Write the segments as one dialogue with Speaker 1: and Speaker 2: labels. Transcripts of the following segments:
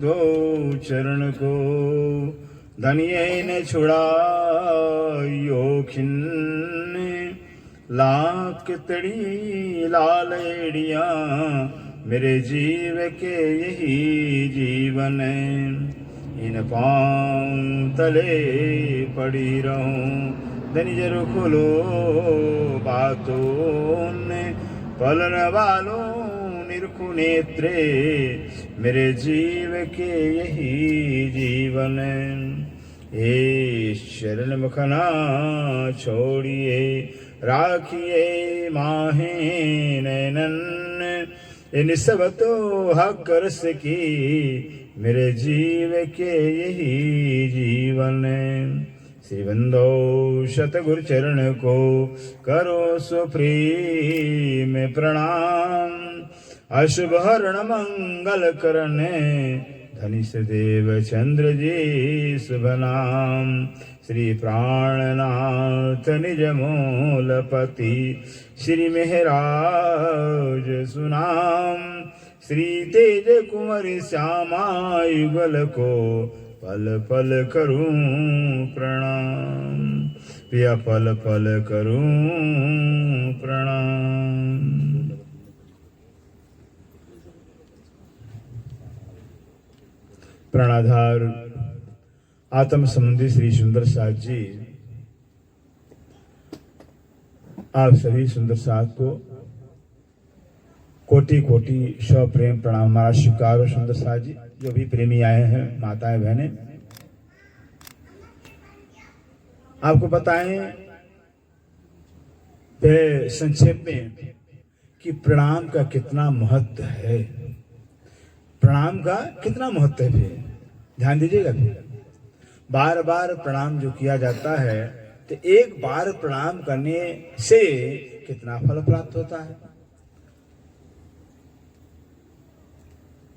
Speaker 1: दो चरण को, धनिये ने छुड़ायो खिन्ने, लाख तड़ी लालेड़िया, मेरे जीव के यही जीवन। इन पाँव तले पड़ी रहूं, धनी जर खुलो बातों ने, पलन वालों निरखु नेत्रे, मेरे जीव के यही जीवन। ए शरण मुखना छोड़िए, राखिए माहे नैनन, इन सब तो हक रस की, मेरे जीव के यही जीवन। श्री बंदो शतगुरु चरण को, करो सुप्रीम प्रणाम, अशुभ हरण मंगल करने, धनी देव चंद्र जी शुभ नाम। श्री प्राणनाथ निज मूलपति, श्री मेहराज सुनाम, श्री तेज कुंवर श्यामा युगल को, पल पल करूं प्रणाम, पिया पल पल करूं प्रणाम। प्राणाधार आत्म संबंधी श्री सुंदर साथ जी, आप सभी सुंदर साथ को कोटि कोटि सप्रेम प्रणाम। हमारा स्वीकार हो सुंदर साथ जी, जो भी प्रेमी आए हैं, माताएं बहनें, आपको बताएं संक्षेप में कि प्रणाम का कितना महत्व है। प्रणाम का कितना महत्व है, ध्यान दीजिएगा। बार बार प्रणाम जो किया जाता है, तो एक बार प्रणाम करने से कितना फल प्राप्त होता है।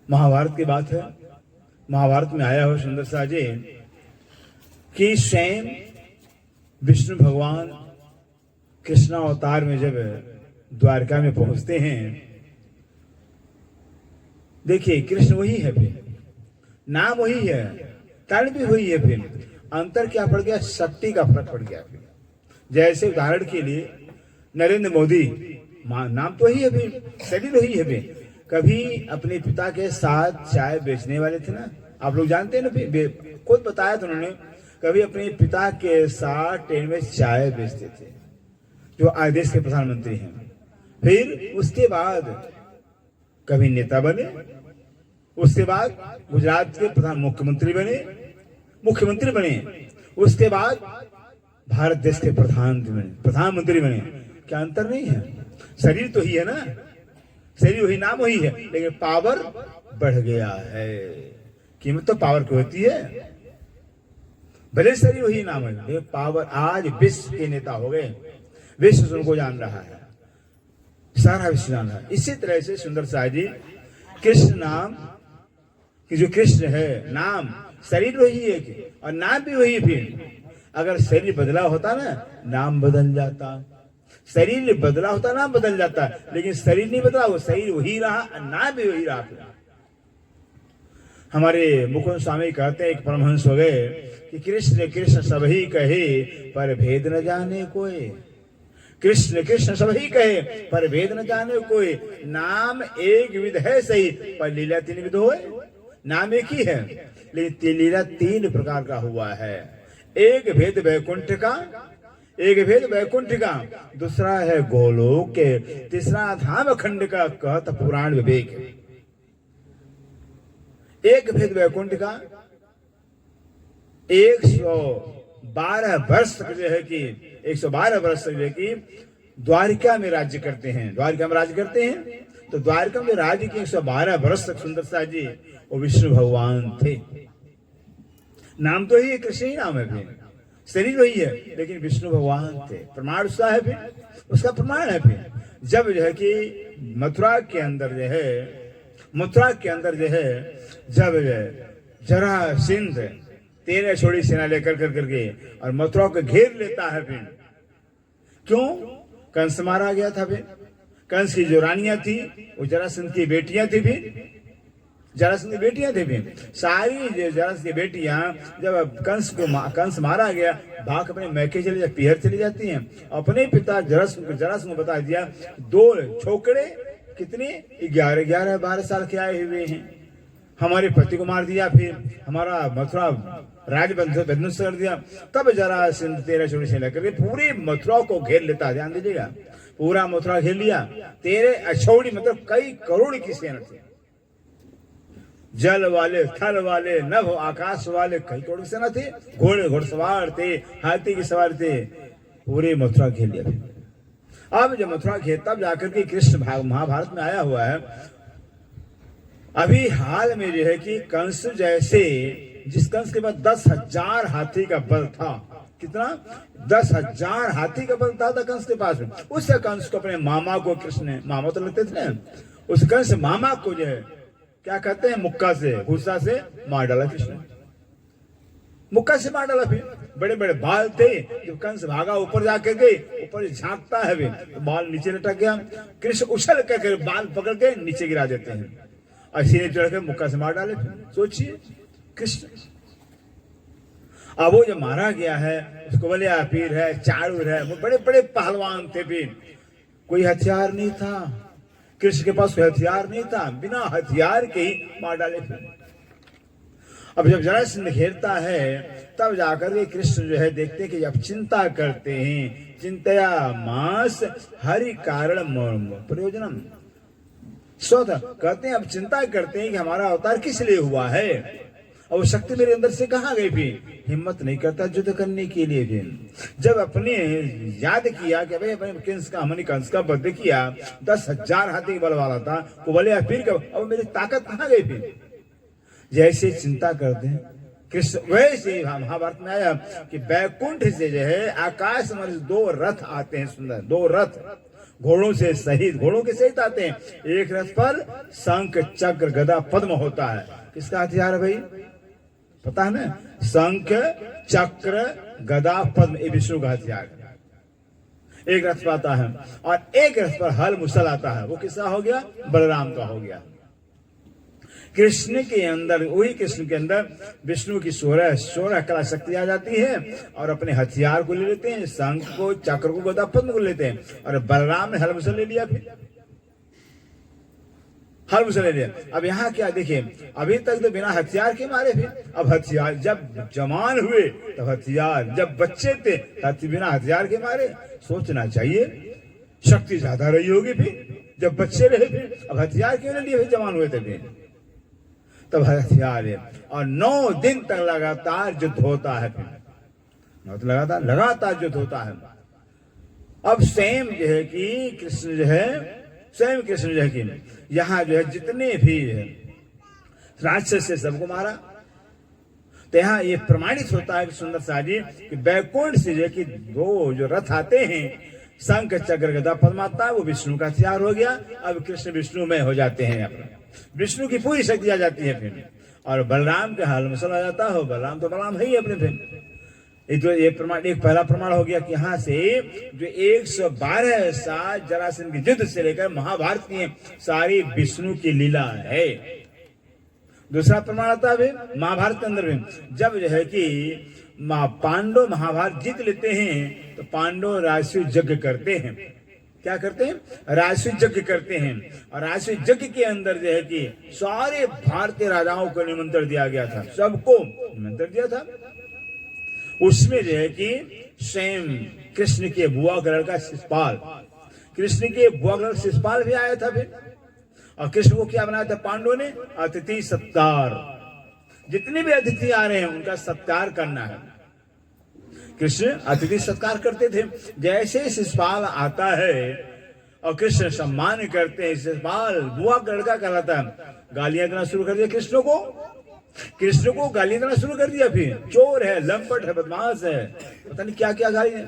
Speaker 1: महाभारत की बात है, महाभारत में आया हो सुंदर सा जी कि स्वयं विष्णु भगवान कृष्ण अवतार में जब द्वारका में पहुंचते हैं, देखिए कृष्ण वही है, फिर नाम वही है, तर्ण भी वही है, फिर अंतर क्या पड़ गया, शक्ति का फर्क पड़ गया। फिर जैसे उदाहरण के लिए नरेंद्र मोदी, नाम तो वही है, फिर शरीर वही है। फिर कभी अपने पिता के साथ चाय बेचने वाले थे ना, आप लोग जानते हैं ना, फिर खुद बताया था उन्होंने, कभी अपने पिता के साथ ट्रेन में चाय बेचते थे, जो आज देश के प्रधानमंत्री हैं। फिर उसके बाद कभी नेता बने, उसके बाद गुजरात के प्रधान मुख्यमंत्री बने, उसके बाद भारत देश के प्रधानमंत्री बने। क्या अंतर नहीं है? शरीर तो ही है ना, शरीर वही, नाम वही है, लेकिन पावर बढ़ गया है। कीमत तो पावर की होती है, भले शरीर वही नाम है, लेकिन पावर। आज विश्व के नेता हो गए, विश्व उनको जान रहा है, सारा विश्व जान रहा है। इसी तरह से सुंदर साह जी, कृष्ण नाम कि जो कृष्ण है, नाम, शरीर वही है और नाम भी वही। फिर अगर शरीर बदला होता ना, नाम बदल जाता, शरीर बदला होता, नाम बदल जाता, लेकिन शरीर नहीं बदला, वो शरीर वही रहा, नाम भी वही रहा। फिर हमारे मुकुंद स्वामी कहते हैं, एक परमहंस हो गए, कि कृष्ण कृष्ण सबही कहे, पर भेद न जाने कोई। कृष्ण कृष्ण सबही कहे, पर भेद न जाने कोई। नाम एक विध है सही, पर लीला तीन विध होए। नाम एक ही है, लेकिन लीला तीन प्रकार का हुआ है। एक भेद वैकुंठ का, दूसरा है गोलोक के, तीसरा धाम खंड का, कहत पुराण विवेक। एक भेद वैकुंठ का, 112 वर्ष तक जो है कि 112 वर्ष तक जो है कि द्वारिका में राज्य करते हैं, तो द्वारिका में राज्य की 112 वर्ष तक सुंदर सा जी वो विष्णु भगवान थे। नाम तो ही कृष्ण ही नाम है, फिर शरीर वही है, लेकिन विष्णु भगवान थे। प्रमाण उसका है, फिर उसका प्रमाण है। फिर जब जो है कि मथुरा के अंदर जो है जब जरासंध 13 छोड़ी सेना लेकर करके और मथुरा को घेर लेता है। फिर क्यों? कंस मारा गया था। फिर कंस की जो रानियां थी वो जरासंध की बेटियां थी। फिर जरासंध की बेटियां थी भी, सारी जरासंध की बेटियां जब कंस मारा गया, भाग अपने मैके चली पीहर चली जाती हैं। अपने पिता जरासंध को बता दिया, 2 छोकरे कितने 11-12 साल के आए हुए हैं, हमारे पति को मार दिया, फिर हमारा मथुरा राज बंधुस कर दिया। तब जरासंध 13 छोड़ी से लेकर पूरी मथुरा को घेर लेता, ध्यान दीजिएगा, पूरा मथुरा घेर लिया। 13 अछौड़ी मतलब कई करोड़ की सेना थी, जल वाले, थल वाले, नभ आकाश वाले, कई करोड़ की सेना थी, घोड़े घुड़सवार थे, हाथी की सवार थे, पूरे मथुरा घेर लिया। अब जब मथुरा घेर, तब जाकर के कृष्ण महाभारत में आया हुआ है। अभी हाल में जो है कि कंस जैसे, जिस कंस के पास 10,000 हाथी का बल था, कितना 10,000 हाथी का बल था कंस के पास, उस कंस को अपने मामा को कृष्ण ने, मामा तो लगते थे ना, उस कंस मामा को जो है क्या कहते हैं, मुक्का से, गुस्सा से मार डाला कृष्ण, मुक्का से मार डाला। फिर बड़े बड़े बाल थे, जब कंस भागा ऊपर जाके गए, ऊपर झांकता है भी, तो बाल नीचे लटक गया, कृष्ण उछल करके बाल पकड़ के नीचे गिरा देते हैं और सीने चढ़ के मुक्का से मार डाले। सोचिए कृष्ण, अब वो जो मारा गया है उसको बलिया पीर है, चारूर है, वो बड़े बड़े पहलवान थे, भी कोई हथियार नहीं था, कृष्ण के पास कोई हथियार नहीं था, बिना हथियार के ही मार डाले थे। अब जब जरासंध घेरता है, तब जाकर के कृष्ण जो है देखते हैं कि जब चिंता करते हैं, चिंतया मास हरि कारण प्रयोजनम, स्वतः कहते हैं, अब चिंता करते हैं कि हमारा अवतार किस लिए हुआ है, और वो शक्ति मेरे अंदर से कहाँ गई, भी हिम्मत नहीं करता युद्ध करने के लिए। भी जब अपने याद किया कि भाई अपने हमने कंस का वध किया, 10,000 हाथी बल वाला था, वो बोले फिर अब मेरी ताकत कहाँ गई, फिर जैसे चिंता करते हैं कृष्ण, वैसे महाभारत में आया कि बैकुंठ से जो है आकाश में 2 रथ आते हैं, सुंदर 2 रथ, घोड़ों से सहित, घोड़ों के सहित आते हैं। एक रथ पर शंख चक्र गदा पद्म होता है, किसका हथियार है भाई, पता है ना, शंख चक्र गदा पद्म, ये विष्णु का हथियार है। एक रथ पर आता है, और एक रथ पर हल मुसल आता है, वो किसका हो गया, बलराम का हो गया। कृष्ण के अंदर, वही कृष्ण के अंदर विष्णु की 16 कला शक्ति आ जाती है, और अपने हथियार को ले लेते हैं, शंख को, चक्र को, गदा पद्म को लेते हैं, और बलराम ने हल मुसल ले लिया, फिर हल मुसल ले लिया। अब यहाँ क्या देखिए, अभी तक तो बिना हथियार के मारे, फिर अब हथियार, जब जवान हुए तब हथियार, जब बच्चे थे बिना हथियार के मारे। सोचना चाहिए, शक्ति ज्यादा रही होगी, फिर जब बच्चे रहे, फिर अब हथियार क्यों ले लिए, फिर जवान हुए थे, फिर तब हथियार है। और 9 दिन तक लगातार युद्ध होता है, फिर लगातार युद्ध होता है। अब स्वयं जो है कि कृष्ण जो है, स्वयं कृष्ण जो है कि यहाँ जो है जितने भी राक्षस से सबको मारा। तो यहाँ ये प्रमाणित होता है कि सुंदर सा जी कि बैकुंठ से जो है कि 2 जो रथ आते हैं, शंख चक्र गदा पद्माता, वो विष्णु का हथियार हो गया। अब कृष्ण विष्णु में हो जाते हैं, अपने विष्णु की पूरी शक्ति आ जाती है फिर, और बलराम के हाल में चला जाता हो, बलराम तो बलराम है ही अपने। फिर ये प्रमाण, एक पहला प्रमाण हो गया कि यहाँ से जो 112 साल जरासंध के युद्ध से लेकर महाभारत की सारी विष्णु की लीला है। दूसरा प्रमाण आता है महाभारत के अंदर में, जब जो है कि पांडव महाभारत जीत लेते हैं, तो पांडव राजसूय यज्ञ करते हैं। क्या करते हैं, राजसूय यज्ञ करते हैं। और राजसूय यज्ञ के अंदर जो है कि सारे भारतीय राजाओं को निमंत्रण दिया गया था, सबको निमंत्रण दिया था। उसमें जो है कि स्वयं कृष्ण के बुआ का लड़का शिशुपाल, कृष्ण के बुआ का शिशुपाल भी आया था फिर। और कृष्ण को क्या बनाया था पांडवों ने, अतिथि सत्कार। जितने भी अतिथि आ रहे हैं उनका सत्कार करना है। कृष्ण अतिथि सत्कार करते थे। जैसे शिशुपाल आता है और कृष्ण सम्मान करते हैं, शिशुपाल बुआ का लड़का कहलाता है, गालियां देना शुरू कर दिया कृष्ण को। कृष्ण को गालियां देना शुरू कर दिया, फिर चोर है, लंपट है, बदमाश है, पता नहीं क्या क्या गालियां।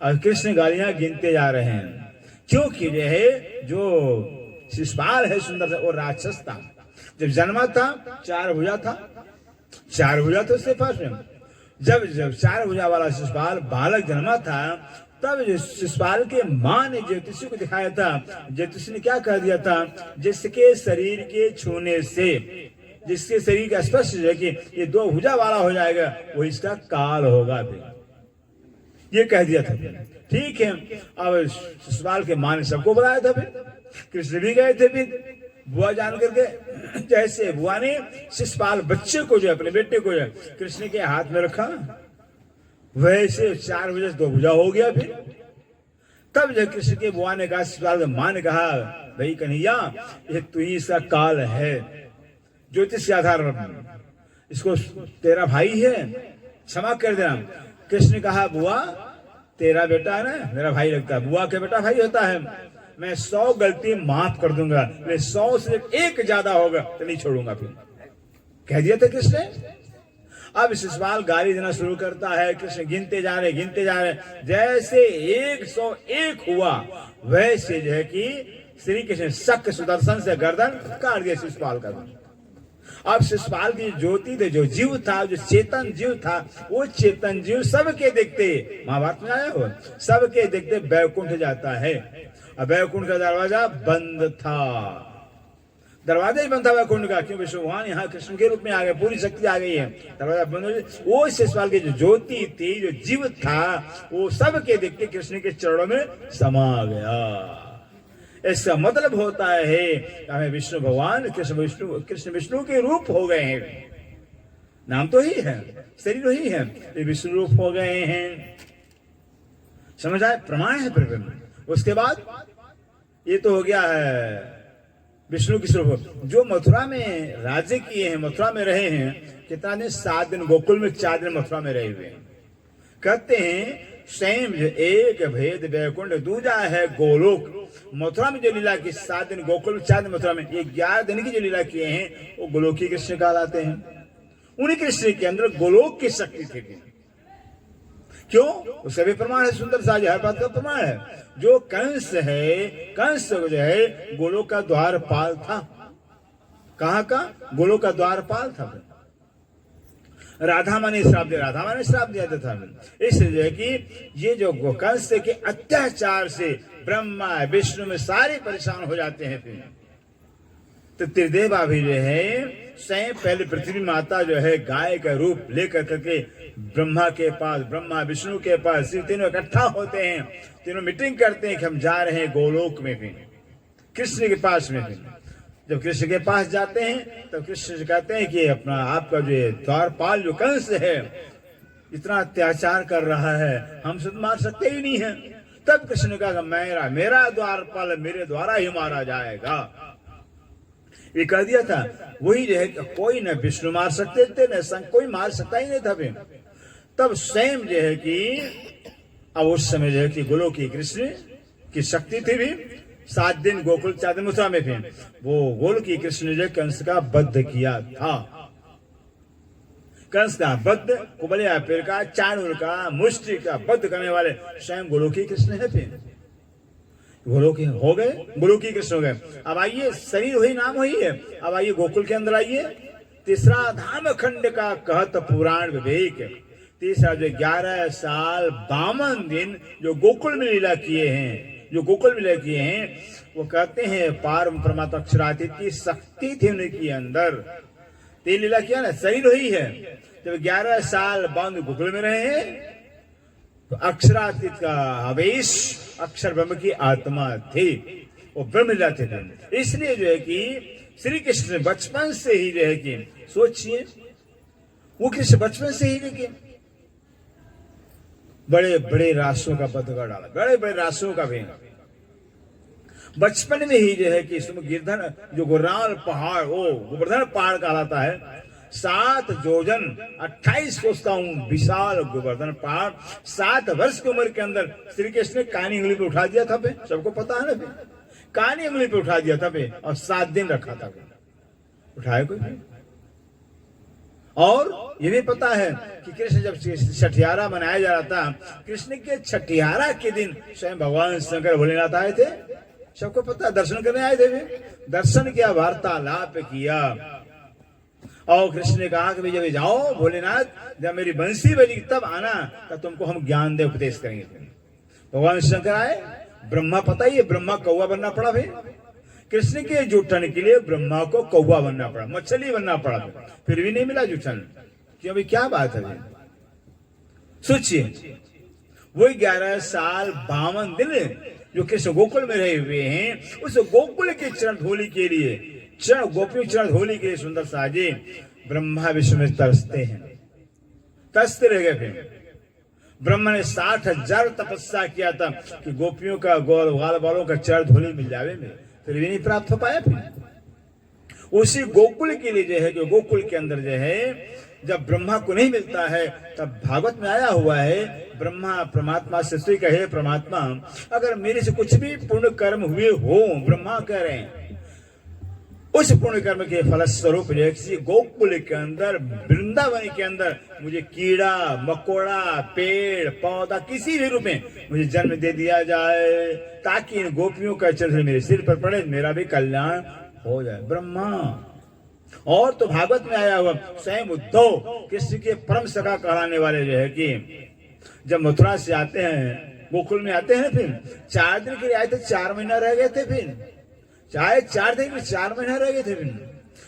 Speaker 1: और कृष्ण गालियां गिनते जा रहे हैं, क्योंकि जो है जो शिशुपाल है सुंदर वो राक्षस था। जब जन्मा था 4 भुजा था, 4 भुजा तो उसके पास में। जब 4 भुजा वाला शिशुपाल बालक जन्मा था, तब शिशुपाल के माँ ने ज्योतिषी को दिखाया था। ज्योतिषी ने क्या कह दिया था, जिसके शरीर के छूने से, जिसके शरीर का स्पर्श है कि ये 2 भुजा वाला हो जाएगा, वो इसका काल होगा भी, ये कह दिया था। ठीक है, अब शिशुपाल के माँ ने सबको बताया था। फिर कृष्ण भी गए थे। फिर बुआ जान करके, जैसे बुआ ने शिशुपाल बच्चे को जो अपने बेटे को जो कृष्ण के हाथ में रखा, वैसे 4 बजे 2 भुजा हो गया। फिर तब जब कृष्ण के बुआ ने कहा, शिशुपाल के माँ ने कहा, भाई कन्हैया, ये तू ही इसका काल है, ज्योतिष के आधार पर इसको तेरा भाई है, क्षमा कर देना। कृष्ण ने कहा, बुआ तेरा बेटा है ना, मेरा भाई लगता है, बुआ का बेटा भाई होता है, मैं 100 गलती माफ कर दूंगा, 100 से 1 ज्यादा होगा तो नहीं छोड़ूंगा। फिर कह दिया था कृष्ण। अब शिशुपाल गाली देना शुरू करता है। कृष्ण गिनते जा रहे, जैसे 101 हुआ, वैसे जो है कि श्री कृष्ण शक्ति सुदर्शन से गर्दन काट दिया शिशुपाल का। अब शिशुपाल की ज्योति थे, जो जीव था, जो चेतन जीव था, वो चेतन जीव सबके देखते, महाभारत में आया हो, सबके देखते बैकुंठ जाता है। अब बैकुंठ का दरवाजा बंद था, दरवाजा ही बंद था बैकुंठ का, क्योंकि भगवान यहाँ कृष्ण के रूप में आ गए, पूरी शक्ति आ गई है, दरवाजा बंद हो गया। वो शिशुपाल की जो ज्योति थी, जो जीव था, वो सबके देखते कृष्ण के चरणों में समा गया। इसका मतलब होता है हमें विष्णु भगवान कृष्ण विष्णु के रूप हो गए हैं। नाम तो ही है, शरीर ही है, ये विष्णु रूप हो गए हैं। समझ आए, प्रमाण है। फिर उसके बाद ये तो हो गया है विष्णु की स्वरूप। जो मथुरा में राज्य किए हैं, मथुरा में रहे हैं, कितना दिन, 7 दिन गोकुल में, 4 दिन मथुरा में रहे हुए हैं। कहते हैं स्वयं एक भेद वैकुंठ दूजा है गोलोक। मथुरा में जो लीला की 7 दिन गोकुल में, 4 दिन मथुरा में, 11 दिन की जो लीला किए हैं, वो गोलोकी कृष्ण कहलाते हैं। उन्हीं कृष्ण के अंदर गोलोक की शक्ति थी। क्यों? उसका भी प्रमाण है, सुंदर सा हर बात का प्रमाण है। जो कंस है, कंस जो है गोलोक का द्वारपाल था। कहाँ का? गोलोक का द्वारपाल था। राधा माँ ने श्राप दिया था। इसलिए कि ये जो कंस के अत्याचार से ब्रह्मा विष्णु में सारे परेशान हो जाते हैं। फिर तो त्रिदेवा भी जो है स्वयं पहले पृथ्वी माता जो है गाय का रूप लेकर करके ब्रह्मा के पास, ब्रह्मा विष्णु के पास, तीनों इकट्ठा होते हैं, तीनों मीटिंग करते हैं कि हम जा रहे हैं गोलोक में। फिर कृष्ण के पास में, जब कृष्ण के पास जाते हैं तब कृष्ण से कहते हैं कि अपना आपका जो द्वारपाल जो कंस है इतना अत्याचार कर रहा है, हमसे तो मार सकते ही नहीं है। तब कृष्ण ने कहा मेरा द्वारपाल मेरे द्वारा ही मारा जाएगा, ये कह दिया था। वही जो है कोई न विष्णु मार सकते थे, न कोई मार सकता ही नहीं था। तब स्वयं जो है कि अब उस समय जो है कि गोलोक की कृष्ण की शक्ति थी भी। 7 दिन गोकुल, 4 दिन मथुरा में थे। वो गोलोक की कृष्ण ने जो कंस का वध किया था। कंस का वध, कुबलिया पेड़ का, चाणूर का, मुष्टि का वध करने वाले स्वयं गोलोक की कृष्ण है। फिर गोलोक हो गए, गोलोक की कृष्ण हो गए। अब आइए, शरीर वही, नाम वही है। अब आइए गोकुल के अंदर आइए। तीसरा धाम खंड का कहत पुराण विवेक। तीसरा जो 11 साल 52 दिन जो गोकुल में लीला किए हैं, जो गोकुल में लीला किए हैं, वो कहते हैं पार परमात्मा अक्षरातीत की शक्ति थी उनके अंदर। 3 लीला किया ना, शरीर वही है। जब 11 साल 52 गोकुल में रहे हैं तो अक्षरातीत का आवेश, अक्षर ब्रह्म की आत्मा थी, वो ब्रह्म लीला थे। इसलिए जो है कि श्री कृष्ण बचपन से ही जो है कि सोचिए, वो कृष्ण बचपन से ही लेके बड़े बड़े राष्ट्रों का वध कर डाला, बड़े बड़े राष्ट्रों का भी बचपन में ही जो है कि गिरधर जो गोराल पहाड़, वो गोवर्धन पहाड़ कहलाता है। 7 योजन 28 कोस का विशाल गोवर्धन पहाड़ 7 वर्ष की उम्र के अंदर श्री कृष्ण ने कानी उंगली पे उठा दिया था। सबको पता है ना, कानी उंगली पे उठा दिया था और 7 दिन रखा था। उठाया कोई नहीं। और ये भी पता है कि कृष्ण जब छठियारा मनाया जा रहा था, कृष्ण के छठियारा के दिन स्वयं भगवान शंकर भोलेनाथ आए थे। सबको पता, दर्शन करने आए थे। दर्शन किया, वार्तालाप किया, और कृष्ण ने कहा कि जब जाओ भोलेनाथ, जब मेरी बंसी बजी तब आना, तब तुमको हम ज्ञान दे, उपदेश करेंगे। भगवान शंकर आए, ब्रह्मा पता ही है ब्रह्मा कौवा बनना पड़ा भाई। कृष्ण के जूठन के लिए ब्रह्मा को कौवा बनना पड़ा, मछली बनना पड़ा, फिर भी नहीं मिला जूठन। क्यों भाई, क्या बात है भाई? सोचिए, वही 11 साल 52 दिन जो कृष्ण गोकुल में रहे हुए हैं, उस गोकुल के चरण धूलि के लिए, चरण गोपियों चरण धूलि के लिए सुंदर साजे ब्रह्मा विश्व में तरसते हैं, तरसते रह गए। फिर ब्रह्मा ने 60,000 तपस्या किया था कि गोपियों का गोल गाल वालों का चरण धूलि मिल जावे में, फिर भी नहीं प्राप्त हो पाया। फिर उसी गोकुल के लिए जो है, जो गोकुल के अंदर जो है, जब ब्रह्मा को नहीं मिलता है, तब भागवत में आया हुआ है, ब्रह्मा परमात्मा से श्री कहे, परमात्मा अगर मेरे से कुछ भी पुण्य कर्म हुए हो, ब्रह्मा कह रहे हैं, उस पुण्य कर्म के फलस्वरूप गोकुल के अंदर, वृंदावन के अंदर मुझे कीड़ा मकोड़ा पेड़ पौधा किसी भी रूप में मुझे जन्म दे दिया जाए, ताकि इन गोपियों का चरण मेरे सिर पर पड़े, मेरा भी कल्याण हो जाए। ब्रह्मा, और तो भागवत में आया हुआ स्वयं उद्धव कृष्ण के परम सखा कहलाने वाले जो है कि जब मथुरा से आते हैं, गोकुल में आते हैं, फिर 4 दिन के लिए आए थे, 4 महीना रह गए थे, फिर चाहे 4 दिन के 4 महीना रह गए थे। फिर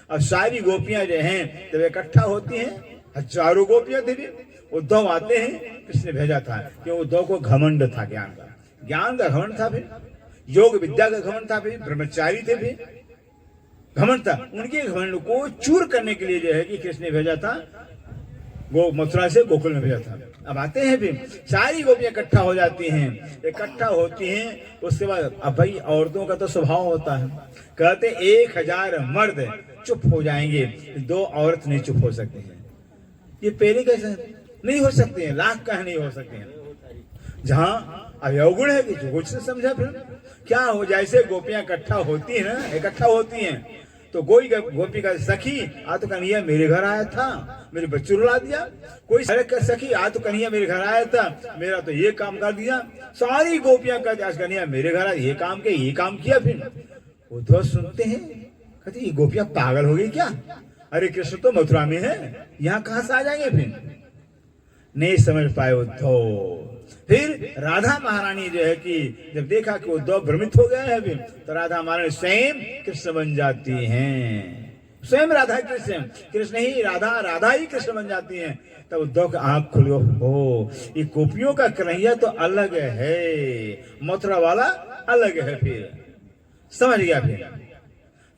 Speaker 1: अब सारी गोपियां जो हैं जब इकट्ठा होती हैं, हजारों गोपियां थी, उद्धव आते हैं, किसने भेजा था? क्यों? उद्धव को घमंड था, ज्ञान का घमंड था, फिर योग विद्या का घमंड था, फिर ब्रह्मचारी थे, फिर घमंड था। उनके घमंड को चूर करने के लिए जो है कि कृष्ण ने भेजा था, मथुरा से गोकुल में भेजा था। अब आते हैं, फिर सारी गोपियां इकट्ठा हो जाती हैं, इकट्ठा होती हैं। उसके बाद अब भाई औरतों का तो स्वभाव होता है, कहते 1000 मर्द चुप हो जाएंगे, 2 औरत नहीं चुप हो सकते हैं। ये पहले कैसे नहीं हो सकते हैं, लाख का नहीं हो सकते हैं। जहां अवगुण है कि जो कुछ नहीं समझा, फिर क्या हो, जैसे गोपियां इकट्ठा होती है ना, इकट्ठा होती हैं, तो कोई गोपी का सखी आ तो कन्हैया मेरे घर आया था, मेरे बच्चों रुला दिया। कोई सखी आ तो कन्हैया मेरे घर आया था, मेरा तो ये काम कर दिया। सारी गोपियां कहती आज कन्हैया मेरे घर आया, ये काम के, ये काम किया। फिर उद्धव सुनते हैं, कहते ये गोपियां पागल हो गई क्या? अरे कृष्ण तो मथुरा में है, यहाँ कहां से आ जाएंगे? फिर नहीं समझ पाए उद्धव। फिर राधा महारानी जो है कि जब देखा कि उद्धव भ्रमित हो गया है, फिर तो राधा महारानी स्वयं कृष्ण बन जाती हैं, स्वयं राधा कृष्ण, कृष्ण ही राधा, राधा ही कृष्ण बन जाती हैं। तब उद्धव का आंख खुलो, हो ये गोपियों का कन्हैया तो अलग है, मथुरा वाला अलग है। फिर समझ गया। फिर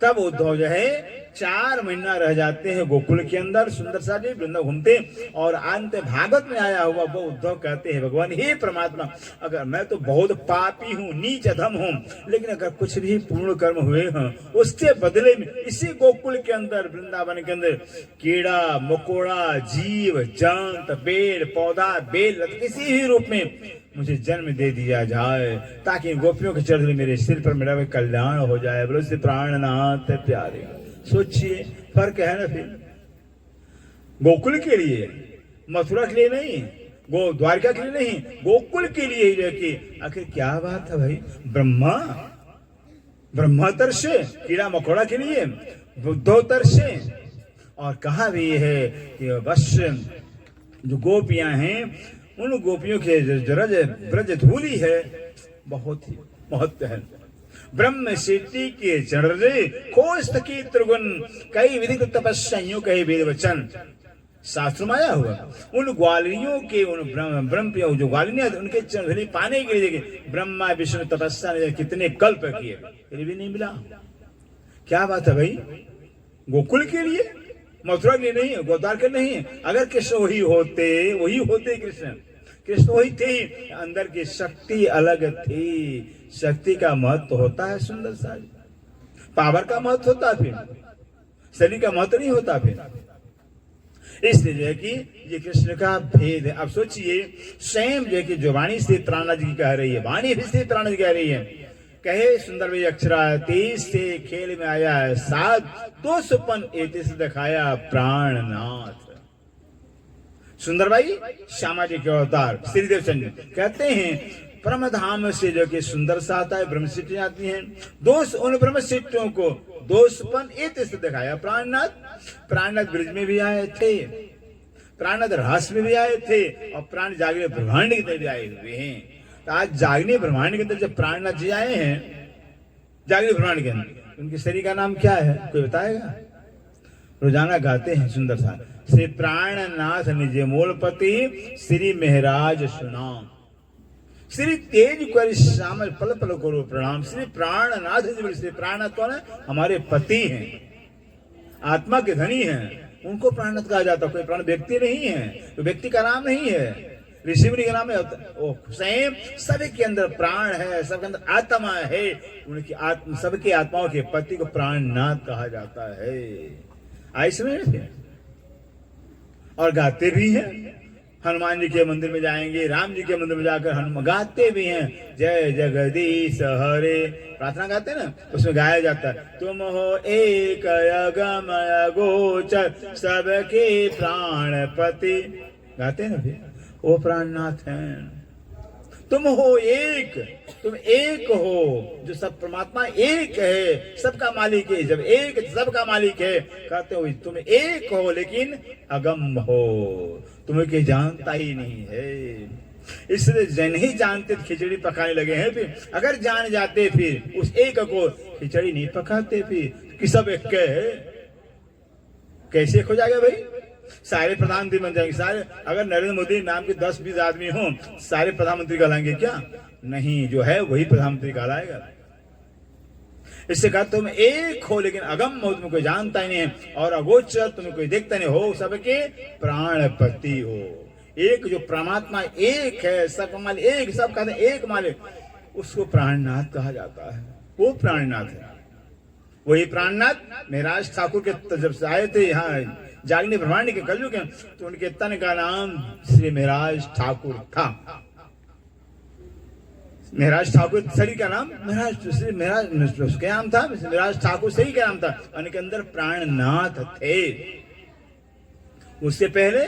Speaker 1: तब उद्धव जो है 4 महीना रह जाते हैं गोकुल के अंदर, सुंदर सा जी वृंदावन घूमते। और अंत भागवत में आया हुआ वो उद्धव कहते हैं, भगवान हे परमात्मा, अगर मैं तो बहुत पापी हूँ, नीच अधम हूँ, लेकिन अगर कुछ भी पूर्ण कर्म हुए हैं, उसके बदले में इसी गोकुल के अंदर, वृंदावन के अंदर कीड़ा मकोड़ा जीव जंत पेड़ पौधा बेल किसी भी रूप में मुझे जन्म दे दिया जाए, ताकि गोपियों के चरण मेरे सिर पर मेरा कल्याण हो जाए। बोलो श्री प्राणनाथ प्यारे। सोचिए, फर्क है ना। फिर गोकुल के लिए, मथुरा के लिए नहीं, द्वारका के लिए नहीं, गोकुल के लिए ही कि आखिर क्या बात है भाई। ब्रह्मा तरसे कीड़ा मकोड़ा के लिए, बुद्धो तरसे। और कहा भी है कि बस जो गोपियां हैं, उन गोपियों के ब्रज धूली है, बहुत ही महत्व है। ब्रह्म सिद्धि के चढ़े कोष्ठ की त्रिगुण, कई विधिक तपस्याइयों कहे वेद वचन। शास्त्र में आया हुआ उन ग्वालिनियों के, उन ब्रह्म जो ग्वालिनियां उनके चरण पाने के लिए ब्रह्मा विष्णु तपस्या ने कितने कल्प किए, फिर भी नहीं मिला। क्या बात है भाई। गोकुल के लिए, मथुरा के लिए नहीं, गोदार के नहीं। अगर कृष्ण वही होते कृष्ण वही थे, अंदर की शक्ति अलग थी। शक्ति का महत्व होता है सुंदर सा, पावर का महत्व होता है, फिर शरीर का महत्व नहीं होता। फिर इसलिए कि ये कृष्ण का भेद है। अब सोचिए, स्वयं जो कि जो वाणी से प्राणा जी कह रही है, वाणी भी से प्राणा जी कह रही है, कहे सुंदर भाई अक्षरा 23 से खेल में आया है 7 200 एते से दिखाया प्राणनाथ। सुंदर भाई श्यामा जी के अवतार श्रीदेव चंद्र कहते हैं, परम धाम से जो कि सुंदर सा आता है, ब्रह्म सिद्धि आती है। उन ब्रह्म सिद्धियों को 200 एते से दिखाया प्राणनाथ। प्राणनाथ ब्रिज में भी आए थे, प्राणनाथ रास में भी आए थे, और प्राण जागृत ब्रह्मांड के भी आए हुए हैं। तो आज जागने ब्रह्मांड के अंदर जब प्राणनाथ जी आए हैं, जागने ब्रह्मांड के अंदर, उनके शरीर का नाम क्या है, कोई बताएगा? रोजाना गाते हैं सुंदर सा, श्री प्राणनाथ निज मूलपति श्री महराज सुनाम, श्री तेज कर श्यामल पल पल करो प्रणाम। श्री प्राणनाथ जी, श्री प्राणनाथ कौन है? हमारे पति हैं, आत्मा के धनी हैं, उनको प्राणनाथ कहा जाता है। कोई प्राण व्यक्ति नहीं है, तो व्यक्ति का नाम नहीं है, ऋषि मुनि का नाम है। वो स्वयं सभी के अंदर प्राण है, सबके अंदर आत्मा है, उनकी आत्मा, सबकी आत्माओं के पति को प्राणनाथ कहा जाता है। ऐसे में और गाते भी हैं। हनुमान जी के मंदिर में जाएंगे, राम जी के मंदिर में जाकर हनुमान गाते भी हैं, जय जगदीश हरे, प्रार्थना गाते हैं ना, उसमें गाया जाता है, तुम हो एक अगमय गोचर सबके प्राणपति, गाते हैं ना फिर, वो प्राणनाथ हैं। तुम हो एक, तुम एक हो, जो सब परमात्मा एक है, सबका मालिक है। जब एक सबका मालिक है, कहते हो तुम एक हो लेकिन अगम हो, तुम्हें कोई जानता ही नहीं है। इसलिए जन ही जानते खिचड़ी पकाने लगे हैं। फिर अगर जान जाते फिर उस एक को, खिचड़ी नहीं पकाते फिर कि सब एक है। कैसे हो जाएगा भाई? सारे प्रधानमंत्री बन जाएंगे सारे। अगर नरेंद्र मोदी नाम के 10-20 आदमी हों, सारे प्रधानमंत्री कहलाएंगे क्या? नहीं, जो है वही प्रधानमंत्री कहलाएगा। इससे कहा तुम एक हो लेकिन अगम हो, तुम्हें कोई जानता ही नहीं है, और अगोचर, तुम्हें कोई देखता नहीं हो, सबके प्राणपति हो। एक जो परमात्मा एक है, सबका मालिक एक, सब कहते हैं एक मालिक, उसको प्राणनाथ कहा जाता है। वो प्राणनाथ है। वही प्राणनाथ महराज ठाकुर के जब से आए थे यहाँ जागने ब्रह्मांड के कलयुग के, तो उनके तन का नाम श्री महराज ठाकुर था। महराज ठाकुर शरीर का नाम श्री महराज, उसके नाम था महराज ठाकुर, शरीर का नाम था। उनके अंदर प्राणनाथ थे। उससे पहले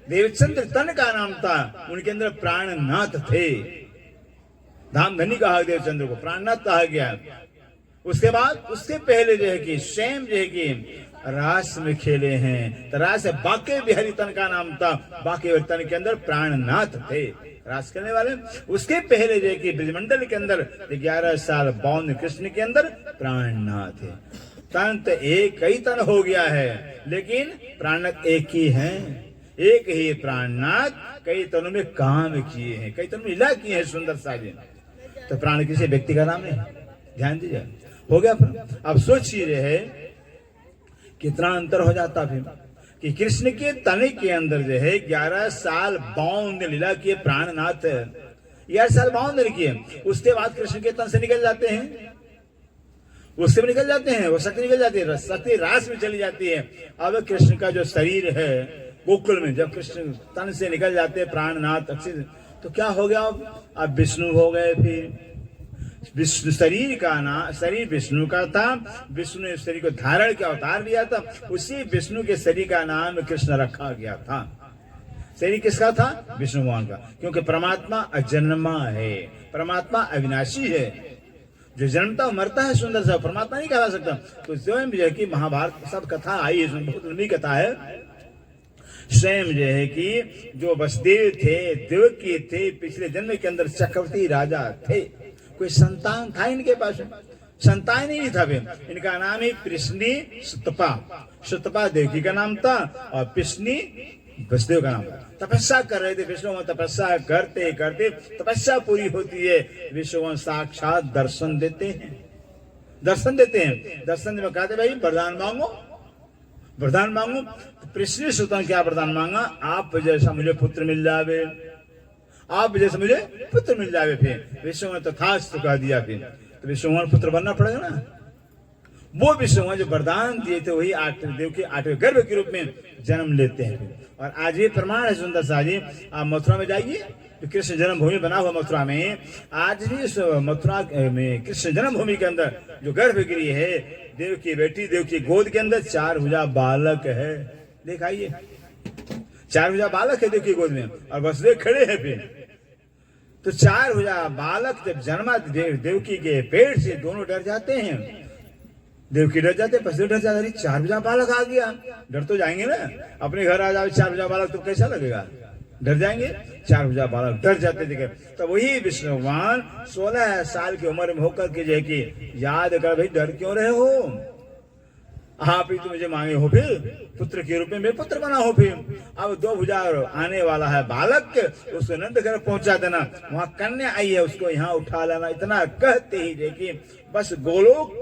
Speaker 1: देवचंद्र तन का नाम था, उनके अंदर प्राणनाथ थे। धामधनी कहा देवचंद्र को, प्राणनाथ कहा गया। उसके बाद उससे पहले जो है कि स्वयं जो है कि रास में खेले हैं, तो रास बाके बिहारी तन का नाम था। बाके तन के अंदर प्राणनाथ थे, रास करने वाले। उसके पहले जो है कि ब्रजमंडल के अंदर 11 साल 52 कृष्ण के अंदर प्राणनाथ है। तन तो एक, कई तन हो गया है, लेकिन प्राणनाथ एक ही है। एक ही प्राणनाथ कई तनों में काम किए हैं, कई तनों में लीला किए हैं सुंदर साजे। तो प्राण किसी व्यक्ति का नाम नहीं, ध्यान दीजिए। हो गया। अब सोचिए रहे कितना अंतर हो जाता फिर कि कृष्ण के तने के अंदर जो है 11 साल 52 दिन लीला किए प्राणनाथ, 11 साल 52 दिन किए। उसके बाद कृष्ण के तन से निकल जाते हैं, उससे भी निकल जाते हैं, वो शक्ति निकल जाती है, शक्ति रास में चली जाती है। अब कृष्ण का जो शरीर है गोकुल में, जब कृष्ण तन से निकल जाते हैं प्राणनाथ, तो क्या हो गया? अब विष्णु हो गए। फिर विष्णु शरीर का नाम, शरीर विष्णु का था, विष्णु ने शरीर को धारण किया, अवतार लिया था, उसी विष्णु के शरीर का नाम कृष्ण रखा गया था। शरीर किसका था? विष्णु भगवान का, क्योंकि परमात्मा अजन्मा है, परमात्मा अविनाशी है। जो जन्मता मरता है सुंदर सा, परमात्मा नहीं कहा सकता। तो स्वयं जो है कि महाभारत सब कथा आई है, बहुत लंबी कथा है। स्वयं जो है कि जो वसुदेव थे, देवकी थे, पिछले जन्म के अंदर चक्रवर्ती राजा थे। कोई संतान था इनके पास? संतान ही नहीं था। इनका नाम ही कृष्णी सुतपा, सुतपा देवकी का नाम था, और कृष्णी वसुदेव का नाम था। तपस्या कर रहे थे विष्णु भगवान, तपस्या करते करते तपस्या पूरी होती है, विष्णु भगवान साक्षात दर्शन देते हैं। दर्शन देते हैं, दर्शन में कहते भाई वरदान मांगो, वरदान मांगो। तो कृष्ण सुतन क्या वरदान मांगा? आप जैसा मुझे पुत्र मिल जावे, आप जैसे मुझे पुत्र मिल जावे। फिर विष्णु ने तथास्तु कह दिया। फिर तो विष्णु भगवान पुत्र बनना पड़ेगा ना। वो विष्णु भगवान जो वरदान दिए थे वही 8 देव के 8वें गर्भ के रूप में जन्म लेते हैं। और आज ये प्रमाण है सुंदर सा जी। आप मथुरा में जाइए, तो कृष्ण जन्मभूमि बना हुआ मथुरा में, आज भी इस मथुरा में कृष्ण जन्मभूमि के अंदर जो गर्भगृह है, देव की बेटी, देव की गोद के अंदर 4 भुजा बालक है। दिखाइए, 4 भुजा बालक है देव की गोद में, और वसुदेव खड़े हैं। फिर तो 4 भुजा बालक जब जन्मा देवकी के पेट से, दोनों डर जाते हैं। देवकी डर जाते, वसुदेव डर जाते, 4 भुजा बालक आ गया, डर तो जाएंगे ना। अपने घर आ जाओ 4 भुजा बालक, तो कैसा लगेगा? डर जाएंगे, 4 भुजा बालक डर जाते थे। तो वही विष्णु भगवान 16 साल की उम्र में होकर के जो है कि याद कर, भाई डर क्यों रहे हो, आप ही तो मुझे मांगे हो, फिर पुत्र के रूप में मेरे पुत्र बना हो, फिर अब 2 भुजा आने वाला है बालक, उसको नंद घर पहुंचा देना, वहां कन्या आई है उसको यहाँ उठा लेना। इतना कहते ही देखिए बस गोलोक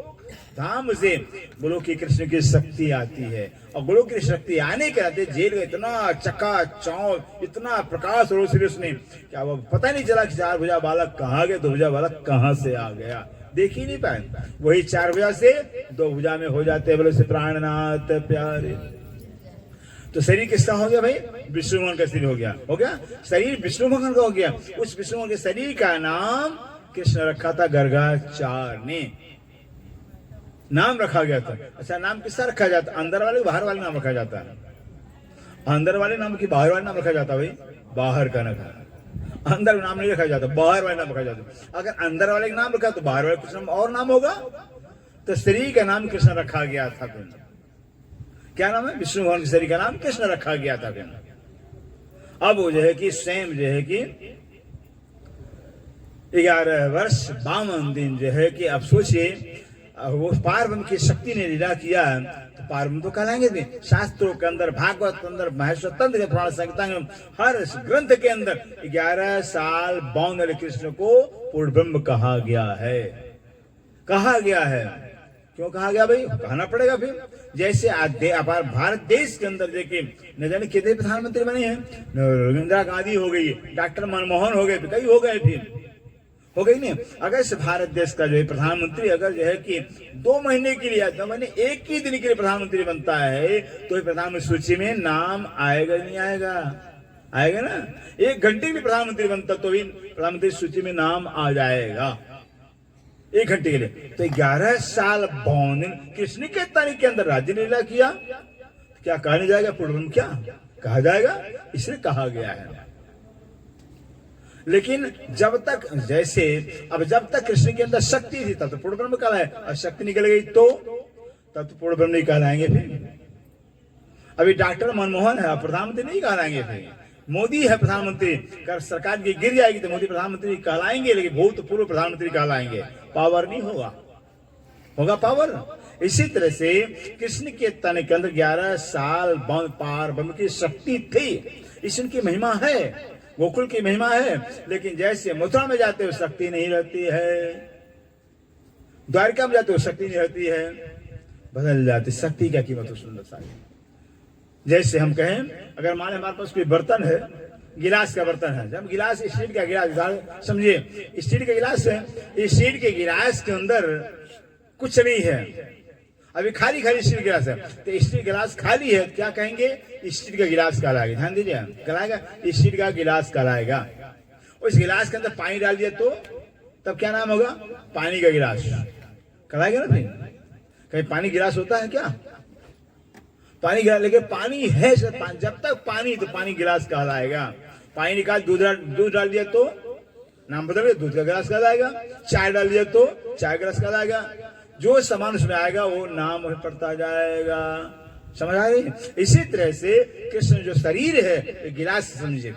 Speaker 1: धाम से गोलोक की कृष्ण की शक्ति आती है, और गोलोक की शक्ति आने के नाते जेल में इतना चकाचौंध, इतना प्रकाश रोशनी उसने, क्या वो पता नहीं चला कि 4 भुजा बालक कहाँ गए, 2 भुजा बालक कहाँ से आ गया, देख ही नहीं पाए। वही 4 भुजा से 2 भुजा में हो जाते, बोले से प्राणनाथ प्यारे। तो शरीर किसका हो गया भाई, विष्णु भगवान का शरीर हो गया शरीर विष्णु भगवान का हो गया। उस विष्णु भगवान के शरीर का नाम कृष्ण रखा था गर्गाचार्य ने, नाम रखा गया था। अच्छा, नाम किसका रखा जाता, अंदर वाले बाहर वाले नाम रखा जाता है, अंदर वाले नाम की बाहर वाले नाम रखा जाता है, भाई बाहर का ना, अंदर नाम नहीं रखा जाता, बाहर वाले नाम रखा जाता। अगर अंदर वाले का नाम रखा तो बाहर वाले कुछ नाम और नाम होगा, तो शरीर का नाम कृष्ण रखा गया था। क्या नाम है, विष्णु भगवान के शरीर का नाम कृष्ण रखा गया था। अब वो जो है कि स्वयं जो है कि 11 वर्ष 52 दिन जो है कि अब सोचिए वो पार्वम की शक्ति ने लीला किया, तो पार्वम तो कहलाएंगे भी। शास्त्रों के अंदर, भागवत के अंदर, महेश्वर तंत्र के पुराण संहिता में, हर ग्रंथ के अंदर 11 साल 52 कृष्ण को पूर्ण ब्रह्म कहा गया है। क्यों कहा गया भाई, कहना पड़ेगा फिर। जैसे अपार भारत देश के अंदर देखिए न जाने कितने प्रधानमंत्री बने हैं, इंदिरा गांधी हो गई, डॉक्टर मनमोहन हो गए, कई हो गए, फिर हो गई नहीं। अगर इस भारत देश का जो है प्रधानमंत्री अगर जो है कि 2 महीने के लिए, 2 महीने 1 ही दिन के लिए प्रधानमंत्री बनता है, तो प्रधानमंत्री सूची में नाम आएगा नहीं आएगा, आएगा ना। 1 घंटे के लिए प्रधानमंत्री बनता तो भी प्रधानमंत्री सूची में नाम आ जाएगा, 1 घंटे के लिए। तो 11 साल 52 दिन कृष्ण के तारीख के अंदर राज्य लीला किया, क्या कहा नहीं जाएगा, पूर्ण क्या कहा जाएगा, इसलिए कहा गया है। लेकिन जब तक जैसे अब जब तक कृष्ण के अंदर शक्ति थी तब तो पूर्ण ब्रह्म कहलाए, और शक्ति निकल गई तो तब तो पूर्ण ब्रह्म नहीं कहलाएंगे। फिर अभी डॉक्टर मनमोहन है, प्रधानमंत्री नहीं कहलाएंगे। फिर मोदी है प्रधानमंत्री, अगर सरकार की गिर जाएगी तो मोदी प्रधानमंत्री कहलाएंगे, लेकिन भूतपूर्व प्रधानमंत्री कहलाएंगे, पावर नहीं होगा पावर। इसी तरह से कृष्ण के तन के अंदर 11 साल पार ब्रह्म की शक्ति थी, ईश्वर की महिमा है, गोकुल की महिमा है। लेकिन जैसे मथुरा में जाते हो शक्ति नहीं रहती है, द्वारिका में जाते हो शक्ति नहीं रहती है, बदल जाती शक्ति क्या कीमत हो, सुंदर सा। जैसे हम कहें अगर मान हमारे पास कोई बर्तन है, गिलास का बर्तन है, जब गिलास स्टील का गिलास, समझिए स्टील का गिलास है, इस स्टील के गिलास के अंदर कुछ नहीं है, अभी खाली स्टील गिलास है, तो स्टील गिलास खाली है, क्या कहेंगे, स्टील का गिलास कहलाएगा। ध्यान दीजिए, कहलाएगा स्टील का गिलास कहलाएगा। उस गिलास के अंदर पानी डाल दिया तो तब क्या नाम होगा, पानी का गिलास कहलाएगा ना। फिर कहीं पानी गिलास होता है क्या, पानी गिलास, लेकिन पानी है, जब तक पानी तो पानी गिलास कहलाएगा। पानी निकाल दूध डाल दिया तो नाम बदल गया, दूध का गिलास कहलाएगा। चाय डाल दिया तो चाय गिलास कहलाएगा। जो सामान उसमें आएगा वो नाम पड़ता जाएगा, समझ आ रही। इसी तरह से कृष्ण जो शरीर है गिलास समझिए,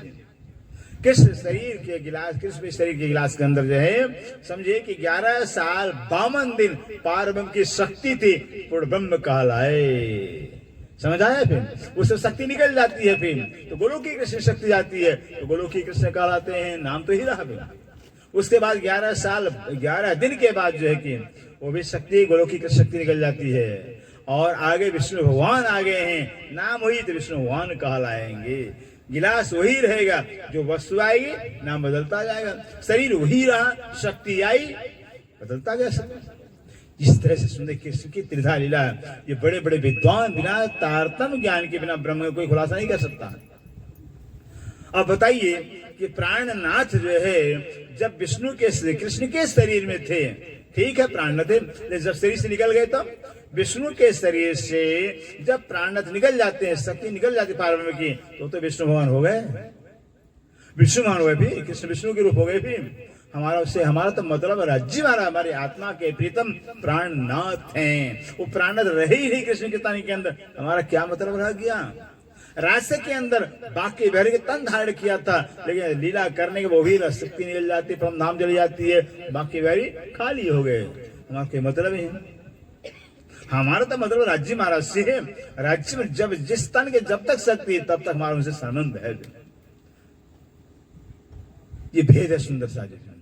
Speaker 1: कृष्ण शरीर के गिलास, कृष्ण शरीर के गिलास के अंदर जो है समझिए कि 11 साल 52 दिन पार ब्रह्म की शक्ति थी, पूर्ण ब्रह्म कहलाए, समझ आया। फिर उससे शक्ति निकल जाती है, फिर तो गोलोक की कृष्ण शक्ति जाती है, तो गोलोक की कृष्ण कहलाते हैं, नाम तो ही रहा। उसके बाद 11 साल 11 दिन के बाद जो है कि वो भी शक्ति, गोलोक की शक्ति निकल जाती है, और आगे विष्णु भगवान आ गए हैं, नाम वही तो विष्णु भगवान कहलाएंगे। गिलास वही रहेगा, जो वस्तु आएगी नाम बदलता जाएगा, शरीर वही रहा, शक्ति आई बदलता गया सब। इस तरह से सुंदर कृष्ण की त्रिधा लीला है। ये बड़े बड़े विद्वान बिना तारतम्य ज्ञान के बिना ब्रह्म का कोई खुलासा नहीं कर सकता। अब बताइए कि प्राणनाथ जो है जब विष्णु के कृष्ण के शरीर में थे, ठीक है प्राणनाथ थे, जब शरीर से निकल गए तब विष्णु के शरीर से जब प्राणनाथ निकल जाते हैं, शक्ति निकल जाती पार्वती की, तो विष्णु भगवान हो गए, विष्णु भगवान हो गए, भी कृष्ण विष्णु के रूप हो गए। भी हमारा उससे हमारा तो मतलब राज्य वाला, हमारी आत्मा के प्रीतम प्राणनाथ हैं, वो प्राणनाथ रहे ही नहीं कृष्ण के तानी के अंदर, हमारा क्या मतलब रह गया। रास्ते के अंदर बाकी बिहारी के तन धारण किया था, लेकिन लीला करने के वो भी शक्ति निकल जाती, परम धाम चली जाती है, बाकी बिहारी खाली हो गए। हम आपके मतलब है, हमारा तो मतलब राज्य महाराज से है। राज्य में जब जिस तन के जब तक शक्ति है तब तक हमारा उनसे संबंध है। ये भेद है सुंदर साजिश।